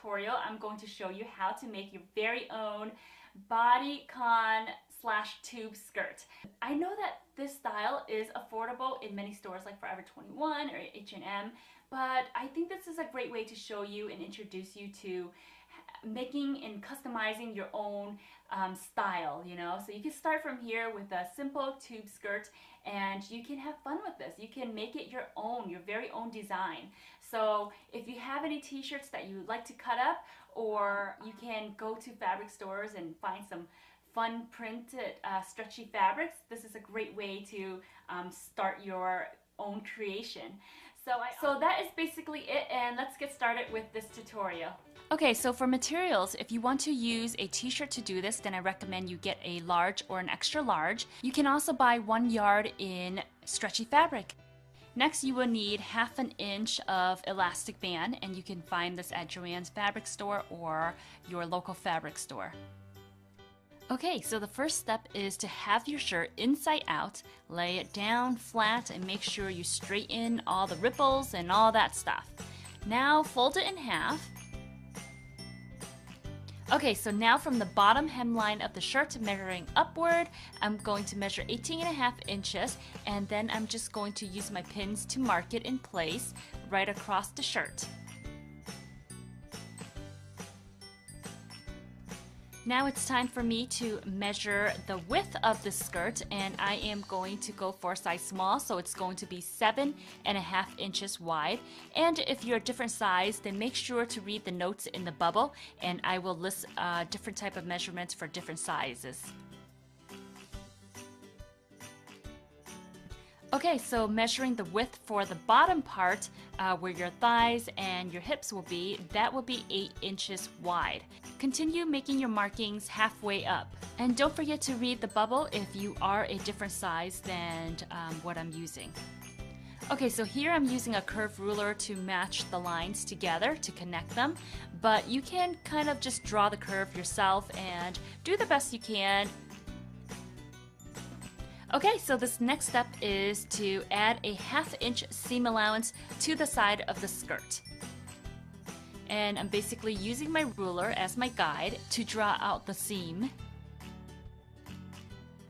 tutorial, I'm going to show you how to make your very own bodycon slash tube skirt. I know that this style is affordable in many stores like Forever 21 or H&M, but I think this is a great way to show you and introduce you to making and customizing your own style, you know. So you can start from here with a simple tube skirt and you can have fun with this. You can make it your own, your very own design. So if you have any t-shirts that you would like to cut up, or you can go to fabric stores and find some fun printed stretchy fabrics, this is a great way to start your own creation. So that is basically it, and let's get started with this tutorial. Okay, so for materials, if you want to use a t-shirt to do this, then I recommend you get a large or an extra large. You can also buy 1 yard in stretchy fabric. Next, you will need 1/2 inch of elastic band, and you can find this at Joann's fabric store or your local fabric store. Okay, so the first step is to have your shirt inside out, lay it down flat, and make sure you straighten all the ripples and all that stuff. Now fold it in half. Okay, so now from the bottom hemline of the shirt measuring upward, I'm going to measure 18.5 inches, and then I'm just going to use my pins to mark it in place right across the shirt. Now it's time for me to measure the width of the skirt, and I am going to go for a size small, so it's going to be 7.5 inches wide. And if you're a different size, then make sure to read the notes in the bubble, and I will list different type of measurements for different sizes. Okay, so measuring the width for the bottom part, where your thighs and your hips will be, that will be 8 inches wide. Continue making your markings halfway up. And don't forget to read the bubble if you are a different size than what I'm using. Okay, so here I'm using a curved ruler to match the lines together to connect them, but you can kind of just draw the curve yourself and do the best you can. Okay, so this next step is to add a 1/2 inch seam allowance to the side of the skirt. And I'm basically using my ruler as my guide to draw out the seam.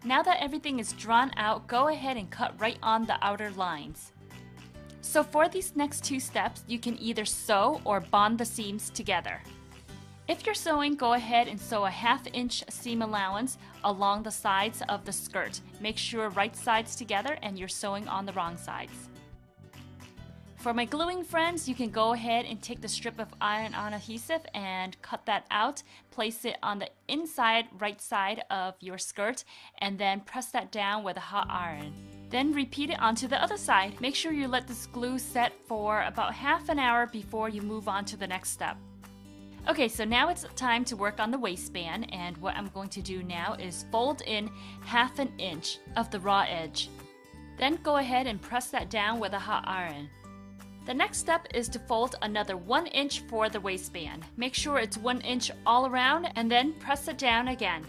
Now that everything is drawn out, go ahead and cut right on the outer lines. So for these next 2 steps, you can either sew or bond the seams together. If you're sewing, go ahead and sew a 1/2 inch seam allowance along the sides of the skirt. Make sure right sides together and you're sewing on the wrong sides. For my gluing friends, you can go ahead and take the strip of iron-on adhesive and cut that out. Place it on the inside right side of your skirt and then press that down with a hot iron. Then repeat it onto the other side. Make sure you let this glue set for about ½ an hour before you move on to the next step. Okay, so now it's time to work on the waistband, and what I'm going to do now is fold in 1/2 inch of the raw edge. Then go ahead and press that down with a hot iron. The next step is to fold another 1 inch for the waistband. Make sure it's 1 inch all around and then press it down again.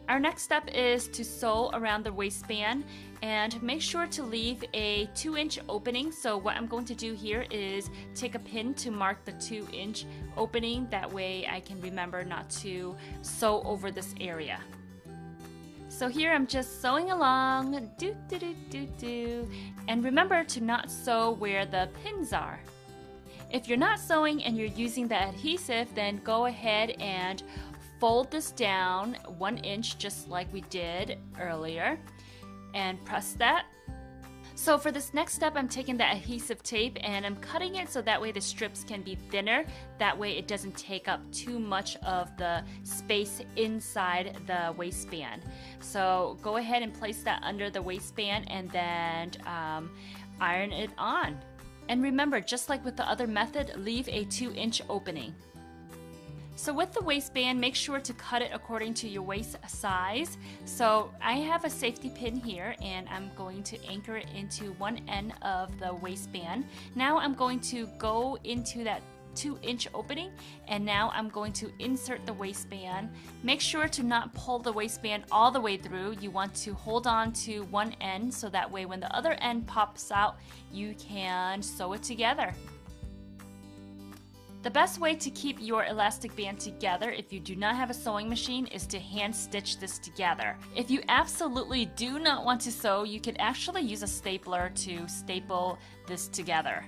Our next step is to sew around the waistband and make sure to leave a 2 inch opening. So what I'm going to do here is take a pin to mark the 2 inch opening. That way I can remember not to sew over this area. So here I'm just sewing along, and remember to not sew where the pins are. If you're not sewing and you're using the adhesive, then go ahead and fold this down 1 inch just like we did earlier and press that. So for this next step, I'm taking the adhesive tape and I'm cutting it so that way the strips can be thinner. That way it doesn't take up too much of the space inside the waistband. So go ahead and place that under the waistband and then iron it on. And remember, just like with the other method, leave a 2 inch opening. So with the waistband, make sure to cut it according to your waist size. So I have a safety pin here and I'm going to anchor it into one end of the waistband. Now I'm going to go into that 2 inch opening and now I'm going to insert the waistband. Make sure to not pull the waistband all the way through. You want to hold on to one end so that way when the other end pops out, you can sew it together. The best way to keep your elastic band together if you do not have a sewing machine is to hand stitch this together. If you absolutely do not want to sew, you could actually use a stapler to staple this together.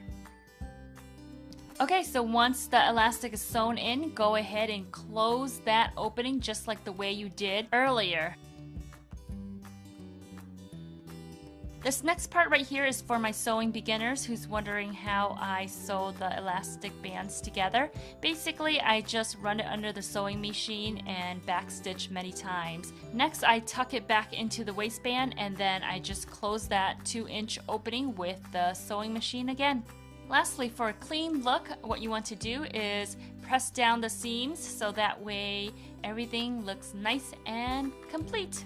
Okay, so once the elastic is sewn in, go ahead and close that opening just like the way you did earlier. This next part right here is for my sewing beginners who's wondering how I sew the elastic bands together. Basically, I just run it under the sewing machine and backstitch many times. Next, I tuck it back into the waistband and then I just close that 2-inch opening with the sewing machine again. Lastly, for a clean look, what you want to do is press down the seams so that way everything looks nice and complete.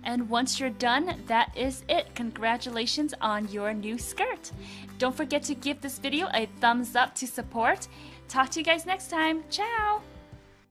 And once you're done, that is it. Congratulations on your new skirt. Don't forget to give this video a thumbs up to support. Talk to you guys next time. Ciao!